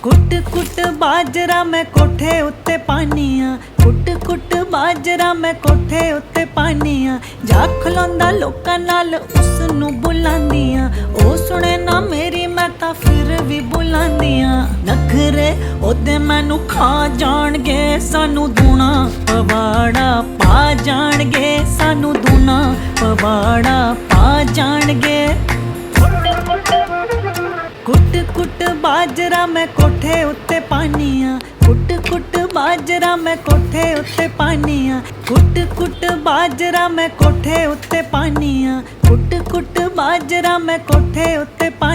कुट कुट बाजरा मैं कोठे उत्ते पानिया, कुट कुट बाजरा मैं कोठे उत्ते पानिया। जा खलोंदा लोकां नाल उसनू बुलांदियां, ओ सुने ना मेरी मैं तां फिर भी बुलांदियां। नखरे ओदे मैनू खा जाणगे, सानू दूना पवाड़ा पा जाणगे, सानू दूना पवाड़ा पा जाणगे। कुट कुट बाजरा मैं कोठे उत्ते पानिया, कुट कुट बाजरा मैं कोठे उत्ते पानिया। कुट कुट बाजरा मैं कोठे उत्ते पानिया, कुट कुट बाजरा मैं कोठे उत्ते पानी।